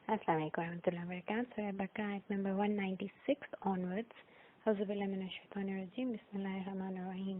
Assalamu alaikum warahmatullahi wabarakatuh. Surah Baqarah ayat number 196 onwards. Auzubillahi minash shaitanir rajim. Bismillahir rahmanir rahim.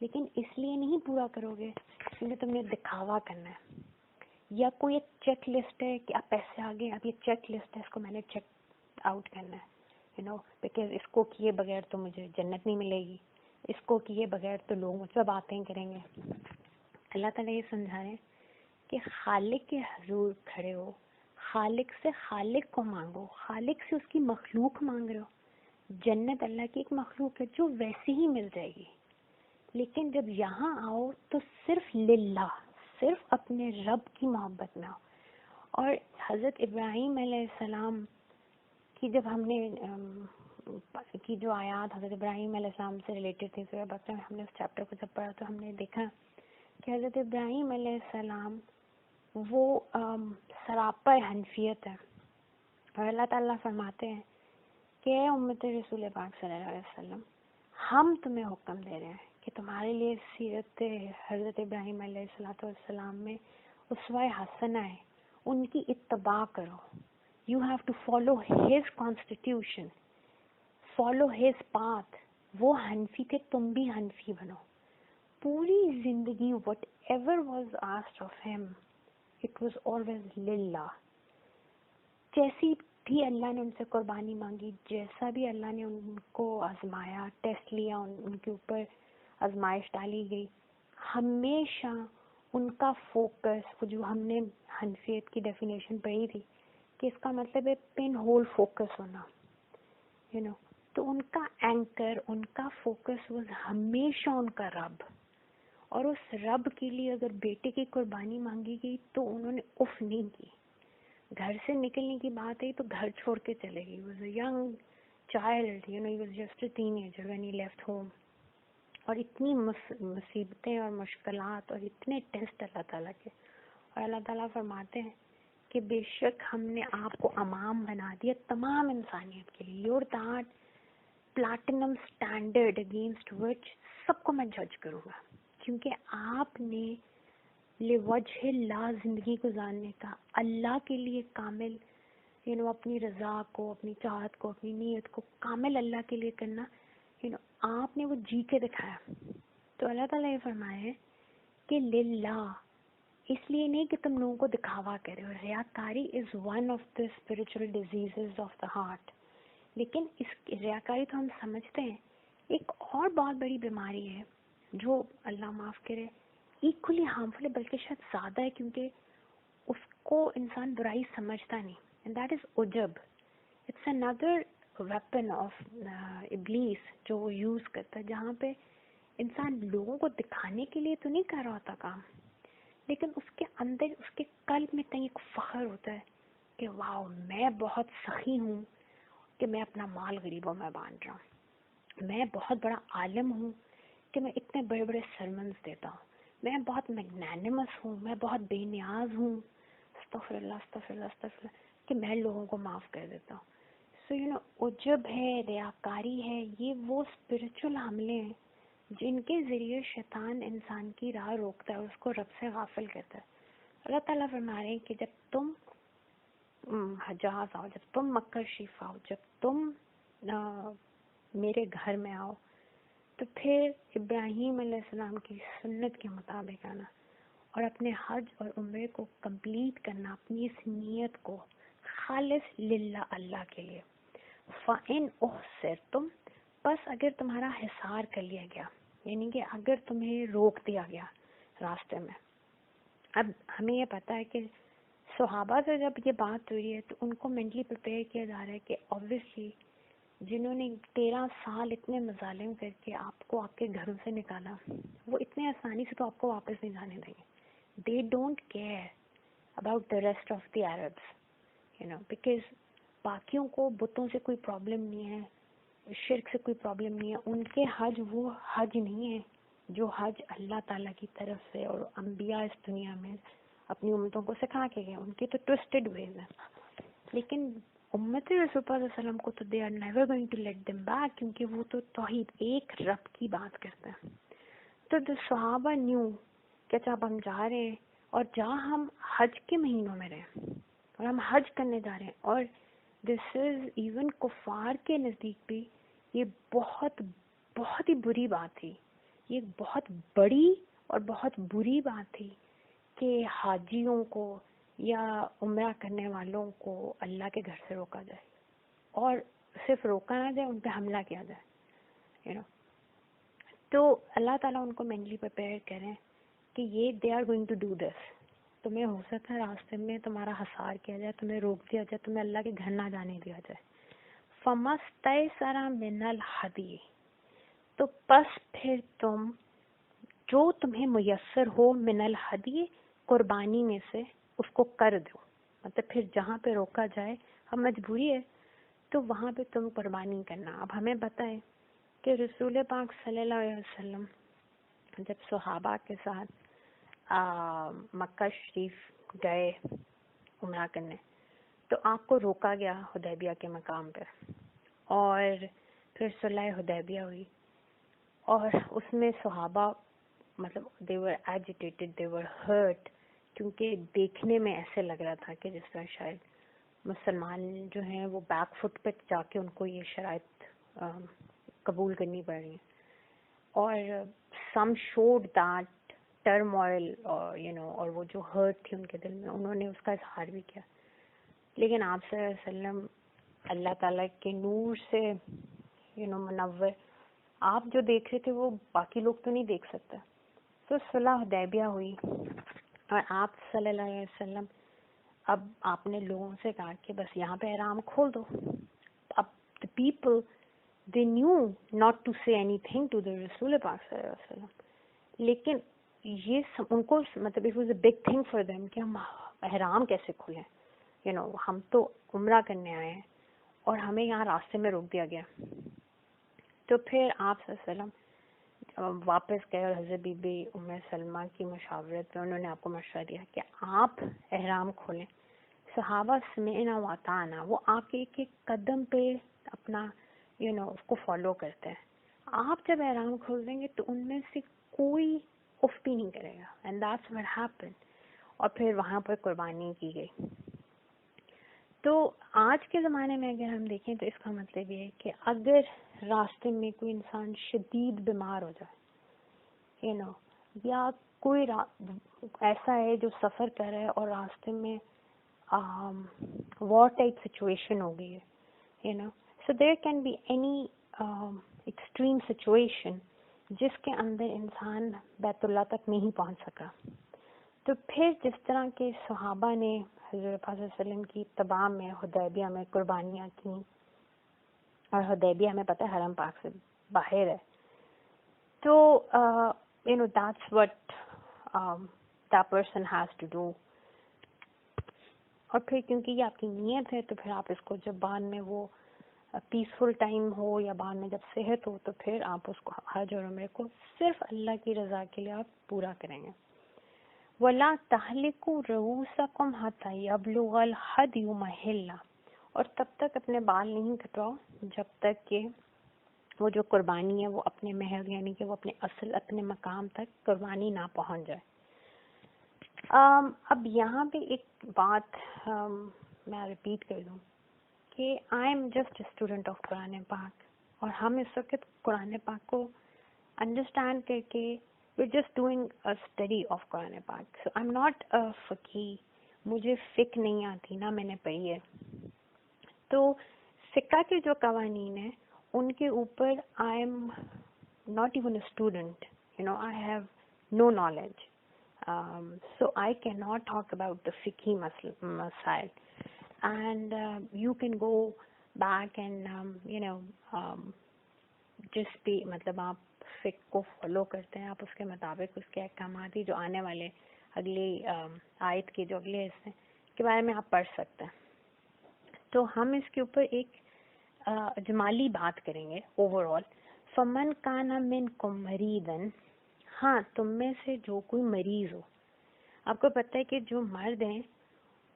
لیکن اس لیے نہیں پورا کرو گے کیونکہ تم نے دکھاوا کرنا ہے، یا کوئی ایک چیک لسٹ ہے کہ اب پیسے آ گئے، اب یہ چیک لسٹ ہے، اس کو میں نے چیک آؤٹ کرنا ہے، بیکاز اس کو کیے بغیر تو مجھے جنت نہیں ملے گی، اس کو کیے بغیر تو لوگ مجھ سے باتیں کریں گے. اللہ تعالیٰ یہ سمجھا رہے ہیں کہ خالق کے حضور کھڑے ہو، خالق سے خالق کو مانگو، خالق سے اس کی مخلوق مانگ رہے ہو. جنت اللہ کی ایک مخلوق ہے جو ویسی ہی مل جائے گی، لیکن جب یہاں آؤ تو صرف للہ، صرف اپنے رب کی محبت میں آؤ. اور حضرت ابراہیم علیہ السلام کی جب ہم نے کی جو آیات حضرت ابراہیم علیہ السلام سے ریلیٹڈ تھی سورہ بقرہ میں، ہم نے اس چیپٹر کو جب پڑھا تو ہم نے دیکھا کہ حضرت ابراہیم علیہ السلام وہ سراپا حنفیت ہے، اور اللہ تعالیٰ فرماتے ہیں کہ اے امت رسول پاک صلی اللہ علیہ وسلم، ہم تمہیں حکم دے رہے ہیں کہ تمہارے لیے سیرت حضرت ابراہیم علیہ السلام میں اسوہ حسنہ ہے، ان کی اتباع کرو. You have to follow his constitution, follow his path. وہ حنفی تھے، تم بھی حنفی بنو. پوری زندگی whatever was asked of him it was always للہ. جیسی بھی اللہ نے ان سے قربانی مانگی، جیسا بھی اللہ نے ان کو آزمایا، ٹیسٹ لیا، ان کے اوپر آزمائش ڈالی گئی، ہمیشہ ان کا فوکس، جو ہم نے حنفیت کی ڈیفینیشن پڑھی تھی کہ اس کا مطلب ہے پن ہول فوکس ہونا، تو ان کا اینکر، ان کا فوکس واز ہمیشہ ان کا رب. اور اس رب کے لیے اگر بیٹے کی قربانی مانگی گئی تو انہوں نے اف نہیں کی. گھر سے نکلنے کی بات ہے تو گھر چھوڑ کے چلے گئی. Was a young child, he was just a ten ager when he left home. اور اتنی مصیبتیں اور مشکلات اور اتنے ٹیسٹ اللہ تعالیٰ کے، اور اللہ تعالیٰ فرماتے ہیں کہ بے شک ہم نے آپ کو امام بنا دیا تمام انسانیت کے لیے. Your that platinum standard against which سب کو میں جج کروں گا، کیونکہ آپ نے لوجہ اللہ زندگی گزارنے کا، اللہ کے لیے کامل اپنی رضا کو، اپنی چاہت کو، اپنی نیت کو کامل اللہ کے لیے کرنا، آپ نے وہ جی کے دکھایا. تو اللہ تعالیٰ یہ فرمایا ہے کہ للہ، اس لیے نہیں کہ تم لوگوں کو دکھاوا کرے. اور ریاکاری is one of the spiritual diseases of the heart. لیکن اس ریاکاری تو ہم سمجھتے ہیں ایک اور بہت بڑی بیماری ہے جو اللہ معاف کرے ایکولی ہارمفل ہے، بلکہ شاید زیادہ ہے، کیونکہ اس کو انسان برائی سمجھتا نہیں. اینڈ دیٹ از عجب. اٹس another weapon of ابلیس جو وہ یوز کرتا ہے، جہاں پہ انسان لوگوں کو دکھانے کے لیے تو نہیں کر رہا ہوتا کام، لیکن اس کے اندر، اس کے قلب میں کہیں ایک فخر ہوتا ہے کہ واو، میں بہت سخی ہوں کہ میں اپنا مال غریبوں میں بانٹ رہا ہوں، میں بہت بڑا عالم ہوں کہ میں اتنے بڑے بڑے سرمنز دیتا ہوں، میں بہت میگنانمس ہوں، میں بہت بے نیاز ہوں، استغفر اللہ استغفر اللہ استغفر اللہ، کہ میں لوگوں کو معاف کر دیتا ہوں. سو عجب ہے، ریاکاری ہے، یہ وہ اسپرچل حملے ہیں جن کے ذریعے شیطان انسان کی راہ روکتا ہے اور اس کو رب سے غافل کرتا ہے. اللہ تعالیٰ فرما رہے ہیں کہ جب تم حجاز آؤ، جب تم مکہ شریف آؤ، جب تم میرے گھر میں آؤ، تو پھر ابراہیم علیہ السلام کی سنت کے مطابق آنا اور اپنے حج اور عمرے کو کمپلیٹ کرنا، اپنی اس نیت کو خالص للہ اللہ کے لیے. فَإِنْ أُحْصِرْتُمْ، بس اگر تمہارا حصار کر لیا گیا، یعنی کہ اگر تمہیں روک دیا گیا راستے میں. اب ہمیں یہ پتہ ہے کہ صحابہ سے جب یہ بات ہو رہی ہے تو ان کو مینٹلی پریپیئر کیا جا رہا ہے کہ obviously جنہوں نے 13 سال اتنے مظالم کر کے آپ کو آپ کے گھروں سے نکالا، وہ اتنے آسانی سے تو آپ کو واپس نہیں جانے دیں گے. They don't care about the rest of the Arabs, because باقیوں کو بتوں سے کوئی پرابلم نہیں ہے، شرک سے کوئی پرابلم نہیں ہے. ان کے حج وہ حج نہیں ہے جو حج اللہ تعالیٰ کی طرف سے اور انبیاء اس دنیا میں اپنی امتوں کو سکھا کے گئے. ان کے تو ٹوسٹڈ ویز ہیں، لیکن امت رسول اللہ علیہ وسلم کو تو they are never going to let them back، کیونکہ وہ تو توحید ایک رب کی بات کرتے ہیں. تو جو صحابہ نیو کہ جب ہم جا رہے ہیں اور جہاں ہم حج کے مہینوں میں رہے اور ہم حج کرنے جا رہے ہیں، اور دس از ایون کفار کے نزدیک بھی یہ بہت بہت ہی بری بات تھی. یہ بہت بڑی اور بہت بری بات تھی کہ حاجیوں کو یا عمرہ کرنے والوں کو اللہ کے گھر سے روکا جائے، اور صرف روکا نہ جائے، ان پہ حملہ کیا جائے، تو اللہ تعالیٰ ان کو مینٹلی پریپیئر کریں کہ یہ they are going to do this. تمہیں ہو سکتا ہے راستے میں تمہارا حصار کیا جائے، تمہیں روک دیا جائے، تمہیں اللہ کے گھر نہ جانے دیا جائے. فَمَسْتَيْسَرَ مِنَ الْهَدْيِ، تو پس پھر تم جو تمہیں میسر ہو من الہدی، قربانی میں سے، اس کو کر دو. مطلب پھر جہاں پہ روکا جائے، ہم مجبوری ہے تو وہاں پہ تم قربانی کرنا. اب ہمیں بتائیں کہ رسول پاک صلی اللہ علیہ وسلم جب صحابہ کے ساتھ مکہ شریف گئے عمرہ کرنے، تو آپ کو روکا گیا حدیبیہ کے مقام پہ، اور پھر صلح حدیبیہ ہوئی، اور اس میں صحابہ مطلب they were agitated, they were hurt، کیونکہ دیکھنے میں ایسے لگ رہا تھا کہ جس طرح شاید مسلمان جو ہیں وہ بیک فٹ پہ جا کے ان کو یہ شرائط قبول کرنی پڑ رہی ہیں. اور some showed that turmoil اور وہ جو ہرٹ تھی ان کے دل میں، انہوں نے اس کا اظہار بھی کیا. لیکن آپ صلی اللہ علیہ وسلم اللہ تعالیٰ کے نور سے منور، آپ جو دیکھ رہے تھے وہ باقی لوگ تو نہیں دیکھ سکتے. تو صلح حدیبیہ ہوئی، اور آپ صلی اللہ علیہ وسلم اب آپ نے لوگوں سے کہا کہ بس یہاں پہ احرام کھول دو. اب the people they knew not to say anything to the رسول پاک صلی اللہ علیہ وسلم، لیکن یہ ان کو مطلب it was a big thing for them کہ ہم احرام کیسے کھولیں، ہم تو عمرہ کرنے آئے ہیں اور ہمیں یہاں راستے میں روک دیا گیا. تو پھر آپ صلی اللہ علیہ وسلم واپس گئے، اور حضرت بی بی ام سلمہ کی مشاورت میں انہوں نے آپ کو مشورہ دیا کہ آپ احرام کھولیں. صحابہ سمعنا واطعنا، وہ آپ کے ایک ایک قدم پہ اپنا اس کو فالو کرتے ہیں. آپ جب احرام کھول دیں گے تو ان میں سے کوئی اف بھی نہیں کرے گا، اینڈ دیٹس واٹ ہیپن. اور پھر وہاں پر قربانی کی گئی. تو آج کے زمانے میں اگر ہم دیکھیں تو اس کا مطلب یہ ہے کہ اگر راستے میں کوئی انسان شدید بیمار ہو جائے، یا کوئی ایسا ہے جو سفر کر رہا ہے اور راستے میں وار ٹائپ سچویشن ہو گئی ہے، so there can be any extreme situation جس کے اندر انسان بیت اللہ تک نہیں پہنچ سکا. تو پھر جس طرح کے صحابہ نے حضرت صلی اللہ علیہ وسلم کی اتباع میں حدیبیہ میں قربانیاں کی، اور حدیبیہ ہمیں پتہ ہے حرم پاک سے باہر ہے، تو that's what that person has to do. اور پھر کیونکہ یہ آپ کی نیت ہے تو پھر آپ اس کو جب بعد میں وہ پیسفل ٹائم ہو یا بعد میں جب صحت ہو تو پھر آپ اس کو حج اور عمرے کو صرف اللہ کی رضا کے لیے آپ پورا کریں گے. وَلَا تَحْلِقُوا رُؤُوسَكُمْ حَتَّى يَبْلُغَ الْهَدْيُ مَحِلَّهُ، اور تب تک اپنے بال نہیں کٹواؤ جب تک کہ وہ جو قربانی ہے وہ اپنے محل یعنی کہ وہ اپنے اصل اپنے مقام تک قربانی نہ پہنچ جائے. اب یہاں پہ ایک بات میں ریپیٹ کر دوں کہ I am just a student of Quran پاک، اور ہم اس وقت قرآن پاک کو انڈرسٹینڈ کر کے we're just doing a study of قرآن پاک. So I'm not a فقی، مجھے فقہ نہیں آتی، نہ میں نے پڑھی ہے. تو فقہ کے جو قوانین ہیں ان کے اوپر I am not even a student, I have no knowledge. So I cannot talk about the fiqhi masail. And you can go back and just be مطلب آپ فقہ کو فالو کرتے ہیں، آپ اس کے مطابق اس کے احکامات ہی جو آنے والے اگلی آیت کے جو اگلے حصے کے بارے میں آپ پڑھ سکتے ہیں. تو ہم اس کے اوپر ایک اجمالی بات کریں گے اوور آل. فمن کان منکم مریضا، ہاں تم میں سے جو کوئی مریض ہو. آپ کو پتہ ہے کہ جو مرد ہیں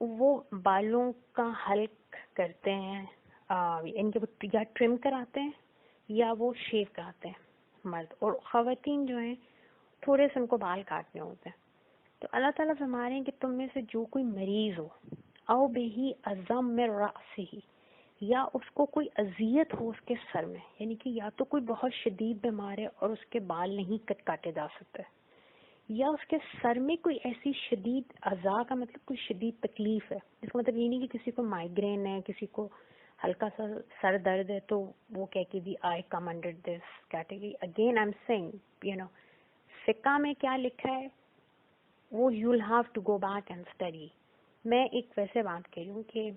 وہ بالوں کا حلق کرتے ہیں، ان کے یا ٹرم کراتے ہیں یا وہ شیو کراتے ہیں مرد، اور خواتین جو ہیں تھوڑے سے ان کو بال کاٹنے ہوتے ہیں. تو اللہ تعالیٰ فرما رہے ہیں کہ تم میں سے جو کوئی مریض ہو، او بہی ازم من رأسہ، یا اس کو کوئی اذیت ہو اس کے سر میں، یعنی کہ یا تو کوئی بہت شدید بیمار ہے اور اس کے بال نہیں کاٹے جا سکتے، یا اس کے سر میں کوئی ایسی شدید اذا کا مطلب کوئی شدید تکلیف ہے، جس کا مطلب یہ نہیں کہ کسی کو مائگرین ہے، کسی کو ہلکا سا سر درد ہے تو وہ کہہ کے دی آئی come under this category. Again I am seeing فقہ میں کیا لکھا ہے وہ you will have to go back and study. میں ایک ویسے بات کر رہی ہوں کہ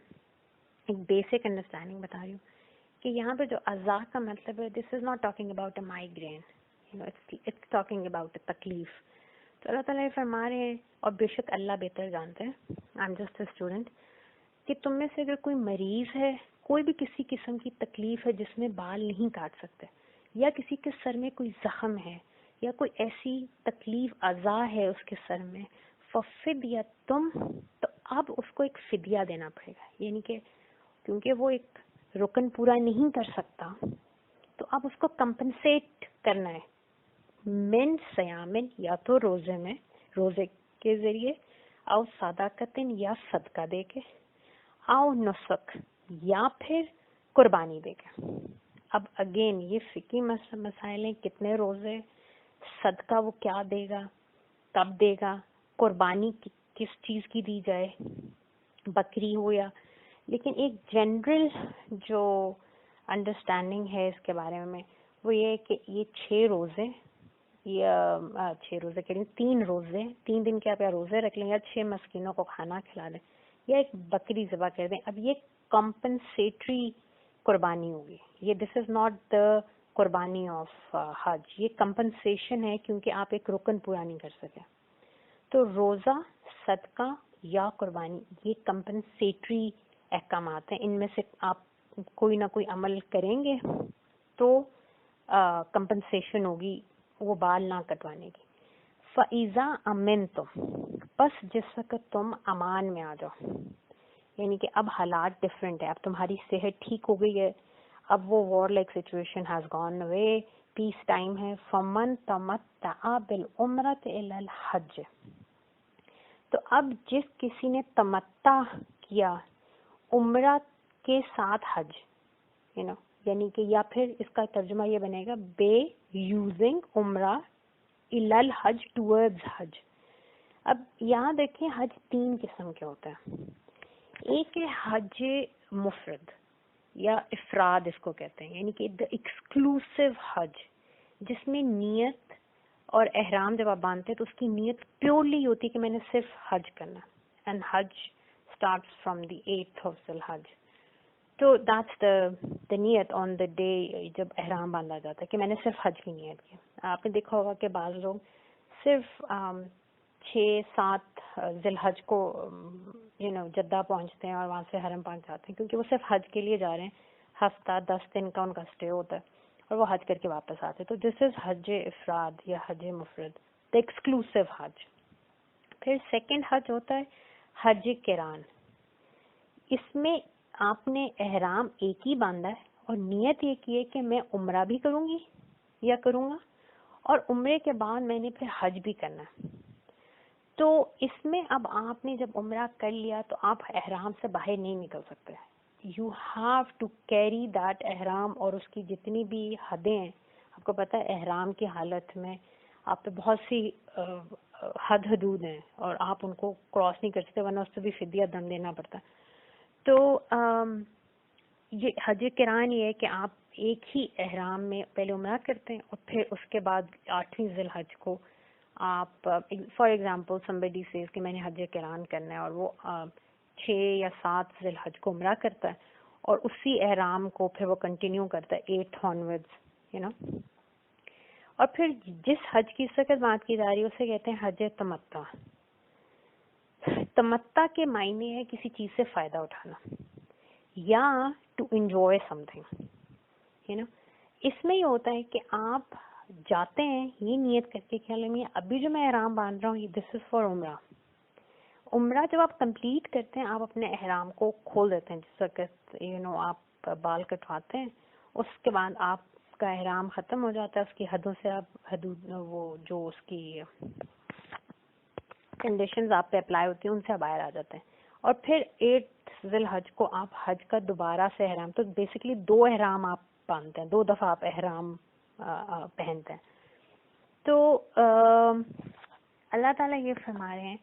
ایک بیسک انڈرسٹینڈنگ بتا رہی ہوں کہ یہاں پہ جو اذا کا مطلب ہے this is not talking about a migraine, it's talking about a تکلیف. تو اللہ تعالیٰ فرما رہے ہیں، اور بے شک اللہ بہتر جانتے ہیں، آئی ایم جسٹ اے اسٹوڈنٹ، کہ تم میں سے اگر کوئی مریض ہے، کوئی بھی کسی قسم کی تکلیف ہے جس میں بال نہیں کاٹ سکتے، یا کسی کے سر میں کوئی زخم ہے، یا کوئی ایسی تکلیف اذا ہے اس کے سر میں، ففدیہ تم، تو اب اس کو ایک فدیہ دینا پڑے گا. یعنی کہ کیونکہ وہ ایک رکن پورا نہیں کر سکتا تو اب اس کو کمپنسیٹ کرنا ہے. من سیامن، یا تو روزے کے ذریعے، او صدقتن، یا صدقہ دے کے، او نسک، یا پھر قربانی دے کے. اب اگین یہ فقہی مسائل ہیں، کتنے روزے، صدقہ وہ کیا دے گا، کب دے گا، قربانی کس چیز کی دی جائے، بکری ہو یا. لیکن ایک جنرل جو انڈرسٹینڈنگ ہے اس کے بارے میں وہ یہ ہے کہ یہ 6 روزے، یا 6 روزے کہہ رہی ہوں، 3 روزے، 3 دن کے آپ یا روزے رکھ لیں، یا 6 مسکینوں کو کھانا کھلا دیں، یا ایک بکری ذبح کر دیں. اب یہ کمپنسیٹری قربانی ہوگی، یہ دس از ناٹ دا قربانی آف حج، یہ کمپنسیشن ہے کیونکہ آپ ایک رکن پورا نہیں کر سکے. تو روزہ، صدقہ یا قربانی یہ کمپنسیٹری احکامات ہیں، ان میں سے آپ کوئی نہ کوئی عمل کریں گے تو کمپنسیشن ہوگی وہ بال نہ کٹوانے کی. فَإِذَا أَمِنْتُمْ، بس جس وقت تم امان میں آ جاؤ، یعنی کہ اب حالات ڈفرینٹ ہے، اب تمہاری صحت ٹھیک ہو گئی ہے، اب وہ war like situation has gone away, peace time ہے. فَمَن تَمَتَّعَ بِالْعُمْرَةِ إِلَى الْحَجِّ، تو اب جس کسی نے تمتع کیا عمرہ کے ساتھ حج، یعنی کہ، یا پھر اس کا ترجمہ یہ بنے گا بے یوزنگ عمرہ الی الحج ٹورڈز حج. اب یہاں دیکھیں حج 3 قسم کے ہوتے ہیں. ایک ہے حج مفرد یا افراد اس کو کہتے ہیں، یعنی کہ ایکسکلوسیو حج، جس میں نیت اور احرام جب آپ باندھتے ہیں تو اس کی نیت پیورلی ہوتی ہے کہ میں نے صرف حج کرنا، and Hajj starts from the 8th of ذی الحج. تو دیٹس دا نیت آن دا ڈے جب احرام باندھا جاتا ہے کہ میں نے صرف حج کی نیت کی. آپ نے دیکھا ہوگا کہ بعض لوگ صرف 6-7 ذی الحج کو جدہ پہنچتے ہیں اور وہاں سے حرم پاک جاتے ہیں، کیونکہ وہ صرف حج کے لیے جا رہے ہیں. ہفتہ 10 دن کا ان کا اسٹے ہوتا ہے اور وہ حج کر کے واپس آتے. تو دس از حج افراد یا حج مفرد، دا ایکسکلوسیو حج. پھر سیکنڈ حج ہوتا ہے حج قران. اس میں آپ نے احرام ایک ہی باندھا ہے اور نیت یہ کی ہے کہ میں عمرہ بھی کروں گی یا کروں گا، اور عمرے کے بعد میں نے پھر حج بھی کرنا ہے. تو اس میں اب آپ نے جب عمرہ کر لیا تو آپ احرام سے باہر نہیں نکل سکتے. You have to carry that احرام، اور اس کی جتنی بھی حدیں ہیں، آپ کو پتہ ہے احرام کی حالت میں آپ پہ بہت سی حدود ہیں اور آپ ان کو کراس نہیں کر سکتے، ورنہ اس پہ بھی فدیہ دم دینا پڑتا ہے. تو یہ حج قران یہ ہے کہ آپ ایک ہی احرام میں پہلے عمرہ کرتے ہیں اور پھر اس کے بعد 8ویں ذی الحج کو آپ فار ایگزامپل somebody says کہ میں نے حج قران کرنا ہے، اور وہ 6 یا 7 ذی الحج کو عمرہ کرتا ہے اور اسی احرام کو پھر وہ کنٹینیو کرتا ہے 8 onwards اور پھر جس حج کی اس وقت بات کی جا رہی ہے اسے کہتے ہیں حج تمتع. تمتع کے معنی ہے کسی چیز سے فائدہ اٹھانا یا ٹو انجوائے سم تھنگ. اس میں یہ ہوتا ہے کہ آپ جاتے ہیں یہ نیت کر کے کہ میں ابھی جو میں احرام باندھ رہا ہوں دس از فار عمرہ. عمرہ جب آپ کمپلیٹ کرتے ہیں آپ اپنے احرام کو کھول دیتے ہیں، جس وقت آپ بال کٹواتے ہیں اس کے بعد آپ کا احرام ختم ہو جاتا ہے، اس کی حدوں سے آپ وہ جو اس کی کنڈیشنز آپ پہ اپلائی ہوتی ہیں ان سے باہر آ جاتے ہیں. اور پھر 8 ذی الحج کو آپ حج کا دوبارہ سے احرام، تو بیسیکلی 2 احرام آپ باندھتے ہیں، 2 دفعہ آپ احرام پہنتے ہیں. تو اللہ تعالیٰ یہ فرما رہے ہیں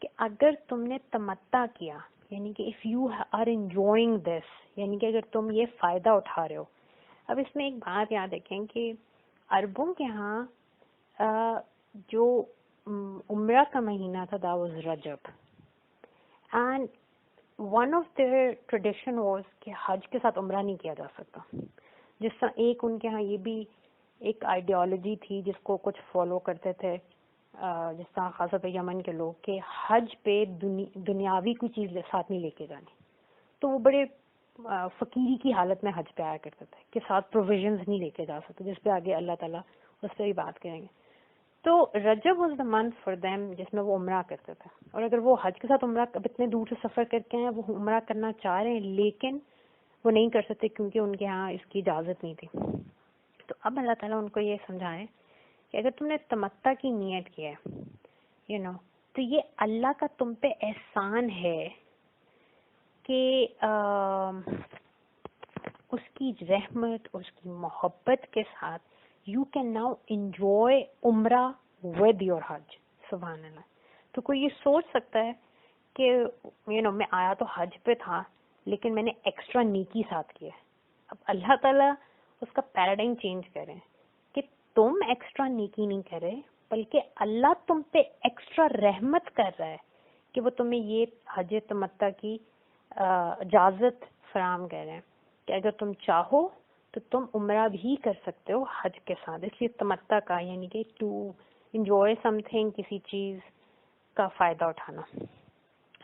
کہ اگر تم نے تمتع کیا، یعنی کہ if you are enjoying this, یعنی کہ اگر تم یہ فائدہ اٹھا رہے ہو. اب اس میں ایک بات یاد رکھیں کہ عربوں کے ہاں جو عمرہ کا مہینہ تھا that was رجب، and one of their tradition was کہ حج کے ساتھ عمرہ نہیں کیا جا سکتا. جس طرح ایک ان کے ہاں یہ بھی ایک آئیڈیالوجی تھی جس کو کچھ فالو کرتے تھے، جس طرح خاص طور پہ یمن کے لوگ، کہ حج پہ دنیاوی کوئی چیز ساتھ نہیں لے کے جانی. تو وہ بڑے فقیری کی حالت میں حج پہ آیا کرتے تھے کہ ساتھ پروویژنز نہیں لے کے جا سکتے، جس پہ آگے اللہ تعالیٰ اس پہ بھی بات کریں گے. تو Rajab was the month for them جس میں وہ عمرہ کرتے تھے. اور اگر وہ حج کے ساتھ عمرہ اب اتنے دور سے سفر کر کے ہیں، وہ عمرہ کرنا چاہ رہے ہیں لیکن وہ نہیں کر سکتے کیونکہ ان کے ہاں اس کی اجازت نہیں تھی. تو اب اللہ تعالیٰ ان کو یہ سمجھائے کہ اگر تم نے تمتع کی نیت کی ہے تو یہ اللہ کا تم پہ احسان ہے کہ اس کی رحمت، اس کی محبت کے ساتھ یو کین ناؤ انجوائے عمرہ ود یور حج. سبحان اللہ. تو کوئی یہ سوچ سکتا ہے کہ میں آیا تو حج پہ تھا لیکن میں نے ایکسٹرا نیکی ساتھ کی ہے. اب اللہ تعالیٰ اس کا پیراڈائم چینج کریں کہ تم ایکسٹرا نیکی نہیں کرے بلکہ اللہ تم پہ ایکسٹرا رحمت کر رہا ہے کہ وہ تمہیں یہ حج تمتع کی اجازت فراہم کر رہے ہیں کہ اگر تم چاہو تو تم عمرہ بھی کر سکتے ہو حج کے ساتھ. اس لیے تمتع کا یعنی کہ ٹو انجوائے سم تھنگ، کسی چیز کا فائدہ اٹھانا.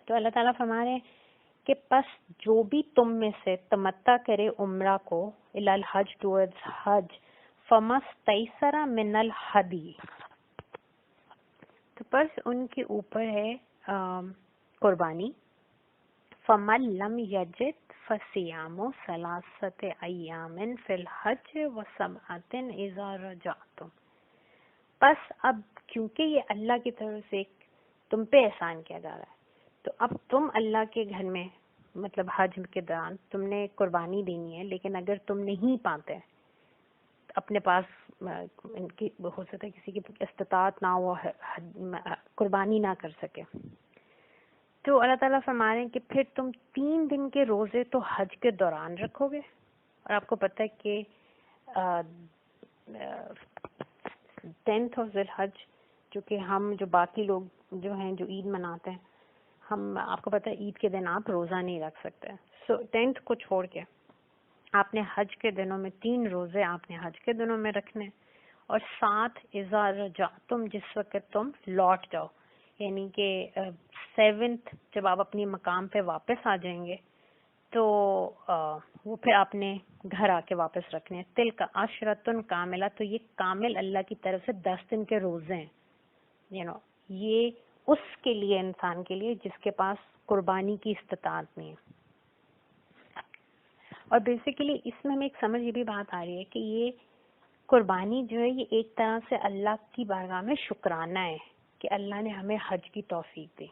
تو اللہ تعالیٰ فرما رہے ہیں کہ پس جو بھی تم میں سے تمتع کرے عمرہ کو الی الحج ٹورڈز حج فمستیسر من الہدی، تو پس ان کے اوپر ہے قربانی. فمن لم یجد فصیام ثلاثۃ ایام فی الحج وسبعۃ اذا رجعتم. پس اب کیونکہ یہ اللہ کی طرف سے ایک تم پہ احسان کیا جا رہا ہے تو اب تم اللہ کے گھر میں مطلب حج کے دوران تم نے قربانی دینی ہے، لیکن اگر تم نہیں پاتے اپنے پاس ان کی ہو سکتا ہے کسی کی استطاعت نہ ہو قربانی نہ کر سکے، تو اللہ تعالیٰ فرما رہے ہیں کہ پھر تم 3 دن کے روزے تو حج کے دوران رکھو گے. اور آپ کو پتہ ہے کہ 10th آف ذی الحج جو کہ ہم جو باقی لوگ جو ہیں جو عید مناتے ہیں، ہم آپ کو پتہ ہے عید کے دن آپ روزہ نہیں رکھ سکتے. سو 10th کو چھوڑ کے آپ نے حج کے دنوں میں 3 روزے آپ نے حج کے دنوں میں رکھنے، اور 7 اذا رجعتم جس وقت تم لوٹ جاؤ، یعنی کہ 7th جب آپ اپنی مقام پہ واپس آ جائیں گے تو وہ پھر آپ نے گھر آ کے واپس رکھنے. تل کا عشرۃ کاملہ، تو یہ کامل اللہ کی طرف سے 10 دن کے روزے ہیں. یہ اس کے لیے انسان کے لیے جس کے پاس قربانی کی استطاعت نہیں ہے. اور بیسیکلی اس میں ہمیں ایک سمجھ یہ بھی بات آ رہی ہے کہ یہ قربانی جو ہے یہ ایک طرح سے اللہ کی بارگاہ میں شکرانہ ہے کہ اللہ نے ہمیں حج کی توفیق دی.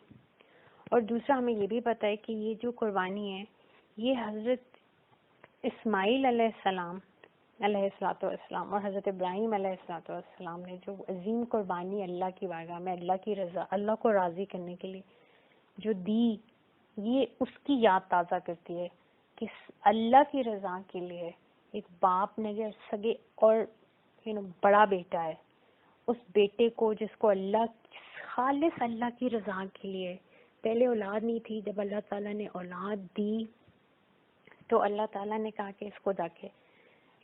اور دوسرا ہمیں یہ بھی پتہ ہے کہ یہ جو قربانی ہے یہ حضرت اسماعیل علیہ السلام علیہ الصلوۃ والسلام اور حضرت ابراہیم علیہ الصلوۃ والسلام نے جو عظیم قربانی اللہ کی بارگاہ میں اللہ کی رضا، اللہ کو راضی کرنے کے لیے جو دی، یہ اس کی یاد تازہ کرتی ہے کہ اللہ کی رضا کے لیے ایک باپ نے اگر سگے اور بڑا بیٹا ہے، اس بیٹے کو جس کو اللہ خالص اللہ کی رضا کے لیے، پہلے اولاد نہیں تھی، جب اللہ تعالیٰ نے اولاد دی تو اللہ تعالیٰ نے کہا کہ اس کو جا کے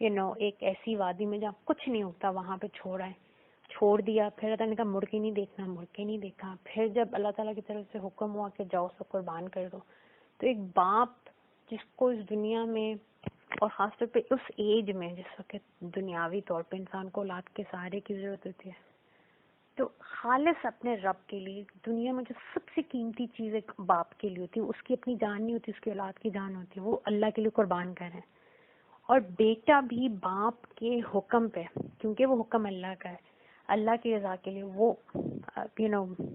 ایک ایسی وادی میں جہاں کچھ نہیں ہوتا وہاں پہ چھوڑ دیا. پھر اللہ تعالیٰ نے کہا مڑ کے نہیں دیکھا. پھر جب اللہ تعالیٰ کی طرف سے حکم ہوا کہ جاؤ سب قربان کر دو، تو ایک باپ جس کو اس دنیا میں اور خاص طور پہ اس ایج میں جس وقت دنیاوی طور پہ انسان کو اولاد کے سہارے کی ضرورت ہوتی ہے، تو خالص اپنے رب کے لیے دنیا میں جو سب سے قیمتی چیز ایک باپ کے لیے ہوتی ہے، اس کی اپنی جان نہیں ہوتی، اس کی اولاد کی جان ہوتی ہے، وہ اللہ کے لیے قربان کریں. اور بیٹا بھی باپ کے حکم پہ، کیونکہ وہ حکم اللہ کا ہے، اللہ کی رضا کے لیے وہ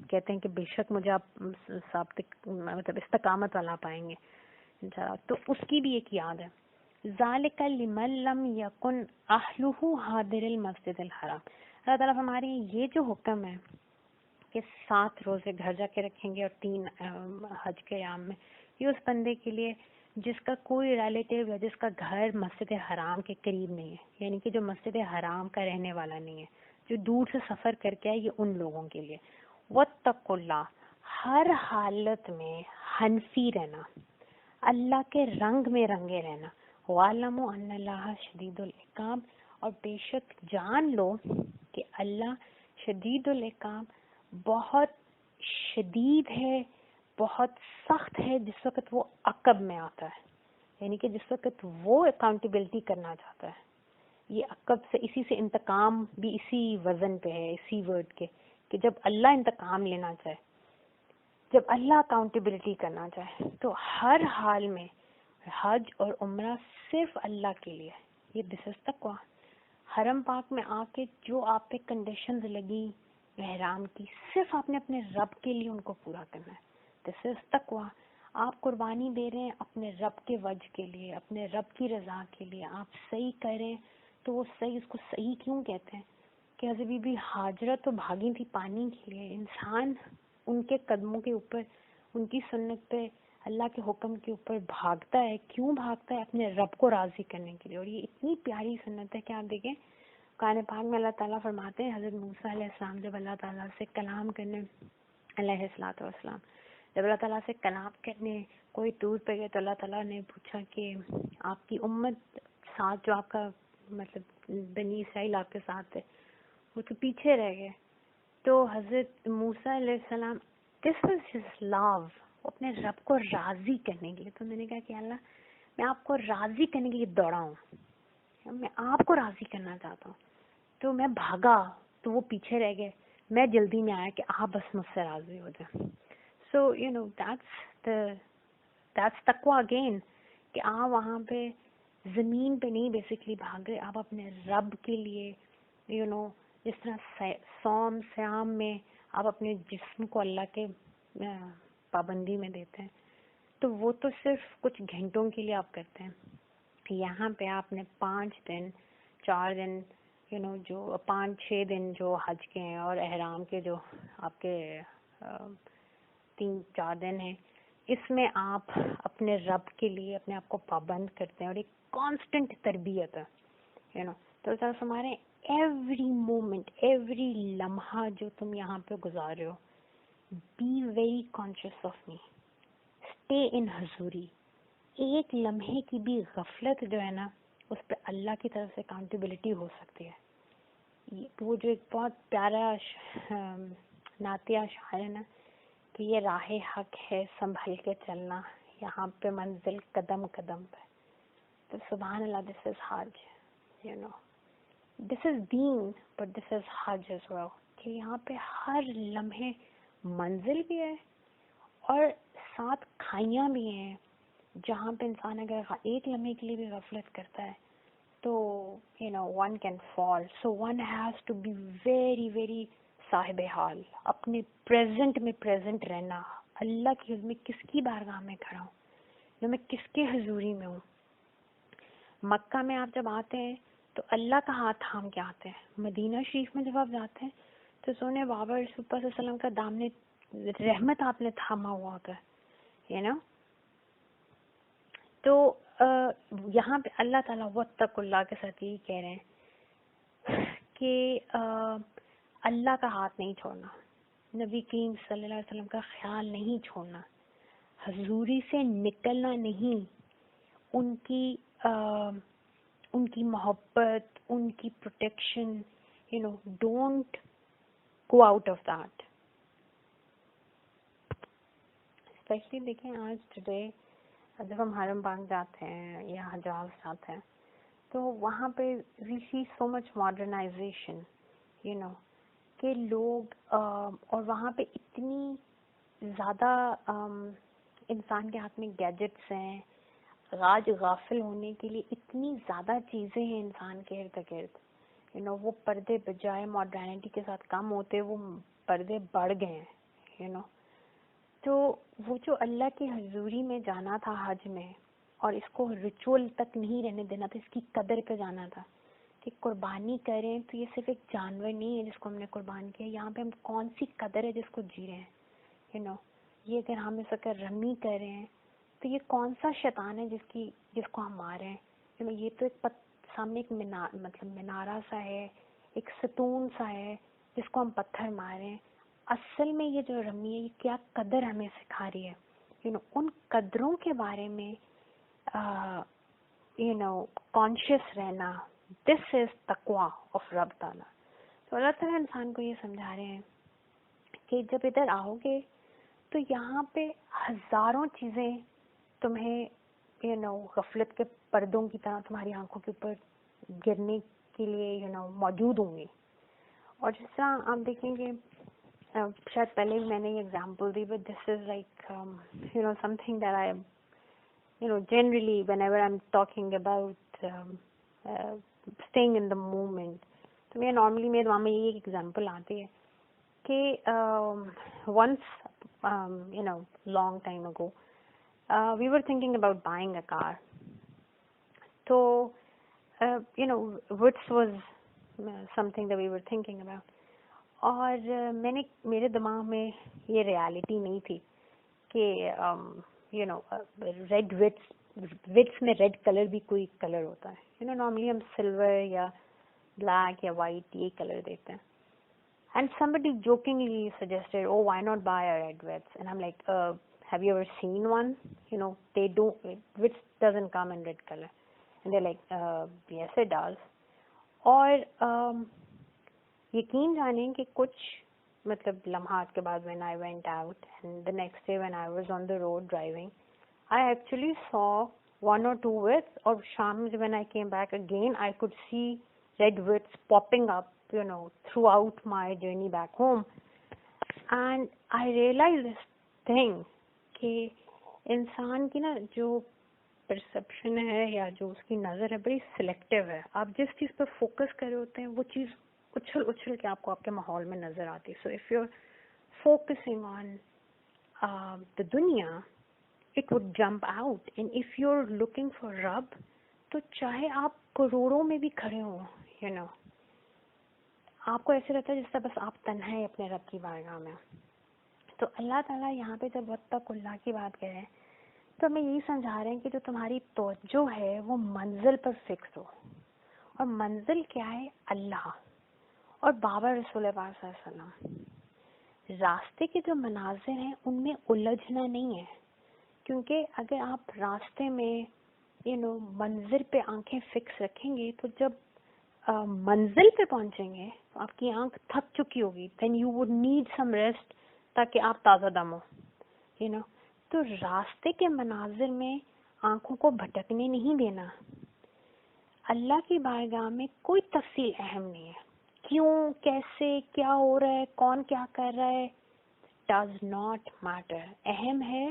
کہتے ہیں کہ بے شک مجھے آپ مطلب استقامت والا پائیں گے تو اس کی بھی ایک یاد ہے. ذالک لمن لم یکن اہلہ حاضر المسجد الحرام. اللہ تعالیٰ ہمارے یہ جو حکم ہے کہ 7 روزے گھر جا کے رکھیں گے اور 3 حج کے ایام میں, یہ اس بندے کے لیے جس کا کوئی ریلیٹیو ہے, جس کا گھر مسجد حرام کے قریب نہیں ہے, یعنی کہ جو مسجد حرام کا رہنے والا نہیں ہے, جو دور سے سفر کر کے ہے, یہ ان لوگوں کے لیے. واتقوا اللہ, ہر حالت میں حنفی رہنا, اللہ کے رنگ میں رنگے رہنا. وَاعْلَمُوا أَنَّ اللَّهَ شَدِيدُ الْعِقَابِ, اور بے شک جان لو کہ اللہ شدید العقاب, بہت شدید ہے, بہت سخت ہے جس وقت وہ عقب میں آتا ہے, یعنی کہ جس وقت وہ اکاؤنٹیبلٹی کرنا چاہتا ہے. یہ عقب سے, اسی سے انتقام بھی اسی وزن پہ ہے, اسی ورڈ کے, کہ جب اللہ انتقام لینا چاہے, جب اللہ اکاؤنٹیبلٹی کرنا چاہے, تو ہر حال میں حج اور عمرہ صرف اللہ کے لیے. یہ دس از تقویٰ. حرم پاک میں آ کے جو آپ پہ کنڈیشنز لگی احرام کی, صرف آپ نے اپنے رب کے لیے ان کو پورا کرنا ہے. دس از تقویٰ. آپ قربانی دے رہے ہیں اپنے رب کے وجہ کے لیے, اپنے رب کی رضا کے لیے, آپ صحیح کریں تو وہ صحیح, اس کو صحیح کیوں کہتے ہیں کہ حضرت بی بی ہاجرہ تو بھاگی تھی پانی کے لیے. انسان ان کے قدموں کے اوپر, ان کی سنت پہ, اللہ کے حکم کے اوپر بھاگتا ہے. کیوں بھاگتا ہے؟ اپنے رب کو راضی کرنے کے لیے. اور یہ اتنی پیاری سنت ہے کہ آپ دیکھیں قرآن پاک میں اللہ تعالیٰ فرماتے ہیں, حضرت موسیٰ علیہ السلام جب اللہ تعالیٰ سے کلام کرنے, علیہ السلام جب اللہ تعالیٰ سے کلام کرنے کوئی ٹور پہ گئے, تو اللہ تعالیٰ نے پوچھا کہ آپ کی امت ساتھ, جو آپ کا مطلب بنی اسرائیل آپ کے ساتھ ہے, وہ تو پیچھے رہ گئے. تو حضرت موسیٰ علیہ السلام, دس واز ہز لو, اپنے رب کو راضی کرنے کے لیے. تو میں نے کہا کہ اللہ, میں آپ کو راضی کرنے کے لیے دوڑا ہوں, میں آپ کو راضی کرنا چاہتا ہوں, تو میں بھاگا تو وہ پیچھے رہ گئے, میں جلدی میں آیا کہ آپ بس مجھ سے راضی ہو جائیں. سو یو نو دیٹس تقویٰ اگین, کہ آپ وہاں پہ زمین پہ نہیں بیسکلی بھاگ رہے, آپ اپنے رب کے لیے, یو نو, جس طرح صوم سیام میں آپ اپنے جسم کو اللہ کے پابندی میں دیتے ہیں, تو وہ تو صرف کچھ گھنٹوں کے لیے آپ کرتے ہیں. یہاں پہ آپ نے 5 دن 4 دن, یو نو, جو 5-6 دن جو حج کے ہیں, اور احرام کے جو آپ کے 3-4 دن ہیں, اس میں آپ اپنے رب کے لیے اپنے آپ کو پابند کرتے ہیں, اور ایک کانسٹنٹ تربیت ہے, یو نو. تو ہمارے ایوری مومنٹ, ایوری لمحہ جو تم یہاں پہ گزار رہے ہو, be very conscious of me, stay in حضوری. ایک لمحے کی بھی غفلت جو ہے نا, اس پہ اللہ کی طرف سے اکاؤنٹیبلٹی ہو سکتی ہے. وہ جو ایک بہت پیارا نعتیہ شاعر ہے نا, کہ یہ راہ حق ہے سنبھل کے چلنا, یہاں پہ منزل قدم قدم پہ. تو سبحان اللہ, this is Hajj, you know, this is دین, but this is Hajj as well, کہ یہاں پہ ہر لمحے منزل بھی ہے اور ساتھ کھائیاں بھی ہیں, جہاں پہ انسان اگر ایک لمحے کے لیے بھی غفلت کرتا ہے تو you know one can fall. So one has to be very very صاحب حال, اپنے پریزنٹ میں پریزنٹ رہنا. اللہ کی حضور میں کس کی بارگاہ میں کھڑا ہوں, جو میں کس کے حضوری میں ہوں. مکہ میں آپ جب آتے ہیں تو اللہ کا ہاتھ تھام کے آتے ہیں. مدینہ شریف میں جب آپ جاتے ہیں تو سونے بابا رسول اللہ صلی اللہ علیہ وسلم کا دامن رحمت آپ نے تھاما ہوا ہوتا ہے, یو نو. تو یہاں پہ اللہ تعالیٰ واتقوا اللہ کے ساتھ یہی کہہ رہے ہیں کہ اللہ کا ہاتھ نہیں چھوڑنا, نبی کریم صلی اللہ علیہ وسلم کا خیال نہیں چھوڑنا, حضوری سے نکلنا نہیں, ان کی محبت, ان کی protection, you know, don't go out of that. Especially دیکھیں آج ٹوڈے جب ہم حرم پاک جاتے ہیں یا حجاز جاتے ہیں تو وہاں پہ وی سی سو مچ ماڈرنائزیشن, یو نو, کہ لوگ اور وہاں پہ اتنی زیادہ انسان کے ہاتھ میں گیجٹس ہیں, آج غافل ہونے کے لیے اتنی زیادہ چیزیں ہیں انسان کے ارد گرد, یو نو. وہ پردے بجائے ماڈرنٹی کے ساتھ کم ہوتے, وہ پردے بڑھ گئے ہیں, یو نو. تو وہ جو اللہ کی حضوری میں جانا تھا حج میں، اور اس کو ریچول تک نہیں رہنے دینا تھا، اس کی قدر پہ جانا تھا کہ قربانی کریں تو یہ صرف ایک جانور نہیں ہے جس کو ہم نے قربان کیا، یہاں پہ ہم کون سی قدر ہے جس کو جی رہے ہیں، یہ اگر ہم اس وقت رمی کر رہے ہیں تو یہ کون سا شیطان ہے جس کو ہم مار رہے ہیں، یہ تو ایک سامنے ایک مطلب منارہ سا ہے، ایک ستون سا ہے جس کو ہم پتھر مار رہے ہیں. اصل میں یہ جو رمی ہے یہ کیا قدر ہمیں سکھا رہی ہے، ان قدروں کے بارے میں کانشیس رہنا. دس از تقویٰ آف رب تعالیٰ. تو اللہ تعالیٰ انسان کو یہ سمجھا رہے ہیں کہ جب ادھر آؤ گے تو یہاں پہ ہزاروں چیزیں تمہیں غفلت کے پردوں کی طرح تمہاری آنکھوں کے اوپر گرنے کے لیے موجود ہوں گی. اور جس طرح آپ دیکھیں گے، شاید پہلے بھی میں نے یہ example the, but this is like some thing that I generally whenever I'm talking about staying in the moment. تو میں نارملی میرے دماغ میں یہ ایک ایگزامپل آتی ہے کہ once long time ago we were thinking about buying a car. So which was something that we were thinking about. اور میرے دماغ میں یہ ریالٹی نہیں تھی کہ ریڈ وٹس میں ریڈ کلر بھی کوئی کلر ہوتا ہے. نارملی ہم سلور یا بلیک یا وائٹ یہ کلر دیتے ہیں. And somebody jokingly suggested, oh, why not buy a red wits? And I'm like, have you ever seen one? They do, wits doesn't come in red color. And they're like, yes it does. اور یقین جانیں کہ کچھ مطلب لمحات کے بعد when I went out and the next day when I was on the road driving, I actually saw one or two wits, اور شام میں when I came back again I could see red wits popping up throughout my journey back home. And I realized this thing کہ انسان کی نا جو perception ہے یا جو اس کی نظر ہے بڑی سلیکٹیو ہے. آپ جس چیز پر فوکس کر رہے ہوتے ہیں وہ چیز اچھل کے آپ کو آپ کے ماحول میں نظر آتی. So if you are focusing on the دنیا it would jump out. And if you are looking for رب تو چاہے آپ کروڑوں میں بھی کھڑے ہوں آپ کو ایسے رہتا ہے جس طرح بس آپ تنہا ہے اپنے رب کی بارگاہ میں. تو اللہ تعالیٰ یہاں پہ جب واتقوا اللہ کی بات کر رہے ہیں تو ہمیں یہی سمجھا رہے ہیں کہ جو تمہاری توجہ ہے وہ منزل پر فکس ہو. اور منزل کیا ہے؟ اللہ اور بابا رسول پاک صلی اللہ علیہ وسلم. راستے کے جو مناظر ہیں ان میں الجھنا نہیں ہے، کیونکہ اگر آپ راستے میں منظر پہ آنکھیں فکس رکھیں گے تو جب منزل پہ پہنچیں گے تو آپ کی آنکھ تھک چکی ہوگی. Then you would need some rest تاکہ آپ تازہ دم ہو. تو راستے کے مناظر میں آنکھوں کو بھٹکنے نہیں دینا. اللہ کی بارگاہ میں کوئی تفصیل اہم نہیں ہے، کیوں، کیسے، کیا ہو رہا ہے، کون کیا کر رہا ہے، ڈز ناٹ میٹر. اہم ہے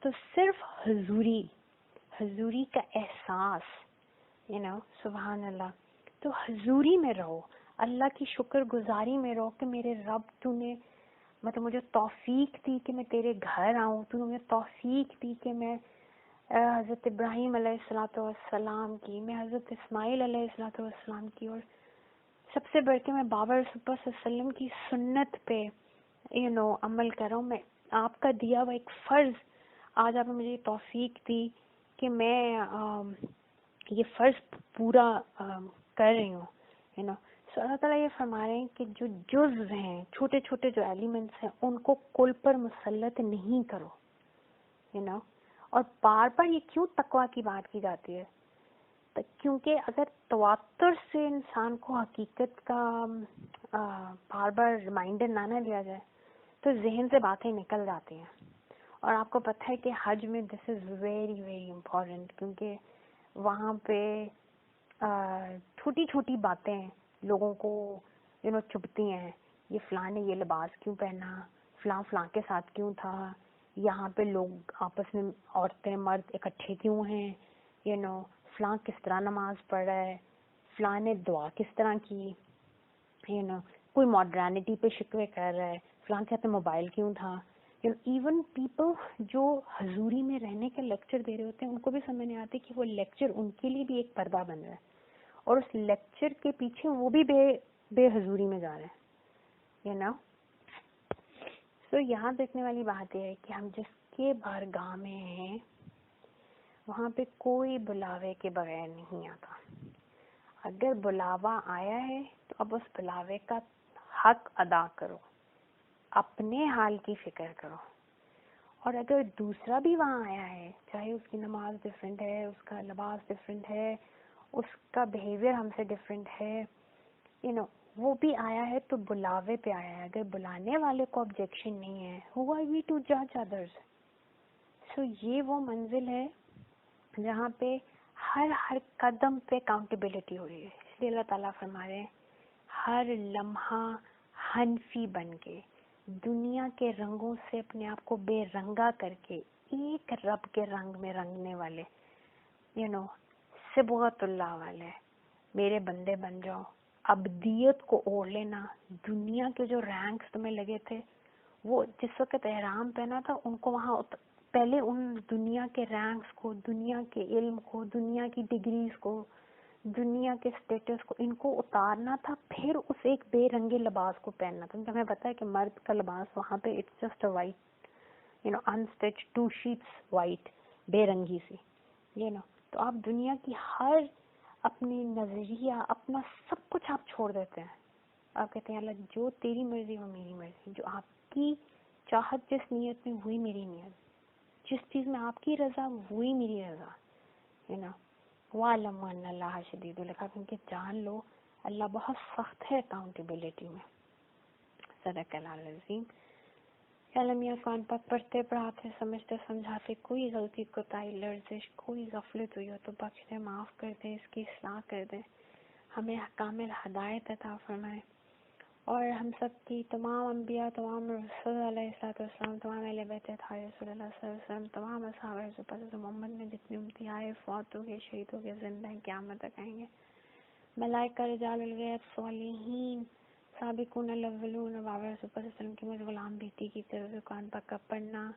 تو صرف حضوری کا احساس. سبحان اللہ. تو حضوری میں رہو، اللہ کی شکر گزاری میں رہو کہ میرے رب تو نے مطلب مجھے توفیق دی کہ میں تیرے گھر آؤں، تو نے مجھے توفیق دی کہ میں حضرت ابراہیم علیہ الصلوۃ والسلام کی، میں حضرت اسماعیل علیہ الصلوۃ والسلام کی، اور سب سے بڑھ کے میں بابا رسول اللہ صلی اللہ علیہ وسلم کی سنت پہ عمل کر رہا ہوں. میں آپ کا دیا ہوا ایک فرض، آج آپ نے مجھے توفیق دی کہ میں یہ فرض پورا کر رہی ہوں. سو اللہ تعالیٰ یہ فرما رہے ہیں کہ جو جزء ہیں، چھوٹے چھوٹے جو ایلیمنٹس ہیں، ان کو کل پر مسلط نہیں کرو. اور بار بار یہ کیوں تقویٰ کی بات کی جاتی ہے؟ کیونکہ اگر تواتر سے انسان کو حقیقت کا بار بار ریمائنڈر نہ دیا جائے تو ذہن سے باتیں نکل جاتی ہیں. اور آپ کو پتہ ہے کہ حج میں دس از ویری ویری امپورٹنٹ، کیونکہ وہاں پہ چھوٹی چھوٹی باتیں لوگوں کو چبھتی ہیں. یہ فلاں نے یہ لباس کیوں پہنا، فلاں کے ساتھ کیوں تھا، یہاں پہ لوگ آپس میں عورتیں مرد اکٹھے کیوں ہیں، فلاں کس طرح نماز پڑھ رہا ہے، فلاں نے دعا کس طرح کی، کوئی ماڈرنٹی پہ شکوے کر رہا ہے، فلاں کے ہاتھ میں موبائل کیوں تھا، ایون پیپل جو حضوری میں رہنے کے لیکچر دے رہے ہوتے ہیں ان کو بھی سمجھ نہیں آتی کہ وہ لیکچر ان کے لیے بھی ایک پردہ بن رہا ہے اور اس لیکچر کے پیچھے وہ بھی بے حضوری میں جا رہے ہیں سو یہاں دیکھنے والی بات یہ ہے کہ ہم جس کے بارگاہ میں ہیں وہاں پہ کوئی بلاوے کے بغیر نہیں آتا. اگر بلاوا آیا ہے تو اب اس بلاوے کا حق ادا کرو, اپنے حال کی فکر کرو. اور اگر دوسرا بھی وہاں آیا ہے, چاہے اس کی نماز ڈفرینٹ ہے, اس کا لباس ڈفرینٹ ہے, اس کا بیہیویئر ہم سے ڈفرینٹ ہے, وہ بھی آیا ہے تو بلاوے پہ آیا ہے. اگر بلانے والے کو آبجیکشن نہیں ہے, who are we to judge others؟ سو یہ وہ منزل ہے جہاں پہ ہر قدم پہ اکاؤنٹیبلٹی ہو رہی ہے. اس لیے اللہ تعالیٰ فرما رہے ہیں ہر لمحہ حنفی بن کے, دنیا کے رنگوں سے اپنے آپ کو بے رنگا کر کے ایک رب کے رنگ میں رنگنے والے, صبغت اللہ والے میرے بندے بن جاؤ. ابدیت کو اوڑھ لینا. دنیا کے جو رینکس تمہیں لگے تھے, وہ جس وقت احرام پہنا تھا ان کو وہاں پہلے ان دنیا کے رینکس کو, دنیا کے علم کو, دنیا کی ڈگریز کو, دنیا کے سٹیٹس کو, ان کو اتارنا تھا, پھر اس ایک بے رنگے لباس کو پہننا تھا. ہمیں پتہ ہے کہ مرد کا لباس وہاں پہ it's just a white unstitch 2 sheets white, بے رنگی سی. تو آپ دنیا کی ہر اپنی نظریہ اپنا سب کچھ آپ چھوڑ دیتے ہیں. آپ کہتے ہیں اللہ جو تیری مرضی وہ میری مرضی, جو آپ کی چاہت جس نیت میں وہی میری نیت, جس چیز میں آپ کی رضا وہی میری رضا. وَاعْلَمُوا أَنَّ اللَّهَ شَدِيدُ الْعِقَابِ, کیونکہ جان لو اللہ بہت سخت ہے اکاؤنٹیبلٹی میں. صدق اللہ العظیم. اللہ میاں قرآن پاک پڑھتے پڑھاتے سمجھتے سمجھاتے کوئی غلطی کوتاہی لرزش کوئی غفلت ہوئی ہو تو بخش دے, معاف کر دے, اس کی اصلاح کر دے, ہمیں کامل ہدایت عطا فرمائے. اور ہم سب کی تمام انبیاء, تمام رسول علیہ السلام, تمام اہل بیت اطہار رسول اللہ صلی اللہ علیہ وسلم, تمام اصحاب رسول اللہ محمد میں جتنے امتی آئے, فوت ہو گئے, شہید ہو گئے, زندہ ہیں, قیامت تک آئیں گے, ملائکہ, رجال الغیب, صالحین, سابقون الاولون, بابا رسول اللہ صلی اللہ علیہ وسلم کی مجھ غلام بیٹی کی طرف قرآن پاک کا پڑھنا,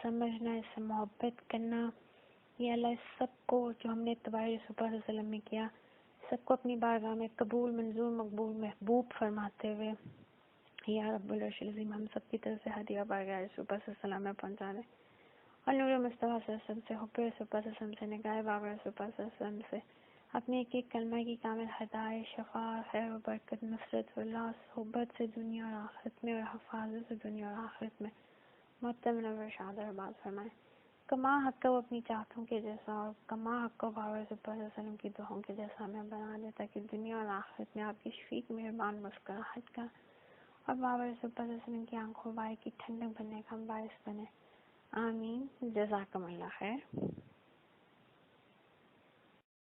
سمجھنا, اس سے محبت کرنا. یہ اللہ اس سب کو جو ہم نے اتباع رسول اللہ صلی اللہ علیہ وسلم میں کیا, سب کو اپنی بارگاہ میں قبول, منظور, مقبول, محبوب فرماتے ہوئے یا رب العرش العظیم ہم سب کی طرف سے ہدیہ بارگاہ رسول اللہ صلی اللہ علیہ وسلم میں پہنچا دے. اور نور مصطفیٰ صلی اللہ علیہ وسلم سے, حب رسول اللہ صلی اللہ علیہ وسلم سے, نگاہ بابا رسول اللہ صلی اللہ علیہ وسلم سے اپنے ایک ایک کلمہ کی کامل ہدایت, شفا, خیر و برکت, نصرت و اللہ, صحبت سے دنیا اور آخرت میں, اور حفاظت سے دنیا اور آخرت میں معتمد و شاد اور باز فرمائے. کما حق وہ اپنی چاہتوں کے جیسا, اور کما حق بابا رسول اللہ صلی اللہ علیہ وسلم کی دعاؤں کے جیسا ہمیں بنا دے, تاکہ دنیا اور آخرت میں آپ کی شفیق مہربان مسکراہٹ کا اور بابا رسول اللہ صلی اللہ علیہ وسلم کی آنکھوں بائے کی ٹھنڈک بننے کا ہم باعث بنے. آمین. جزاکم اللہ خیر.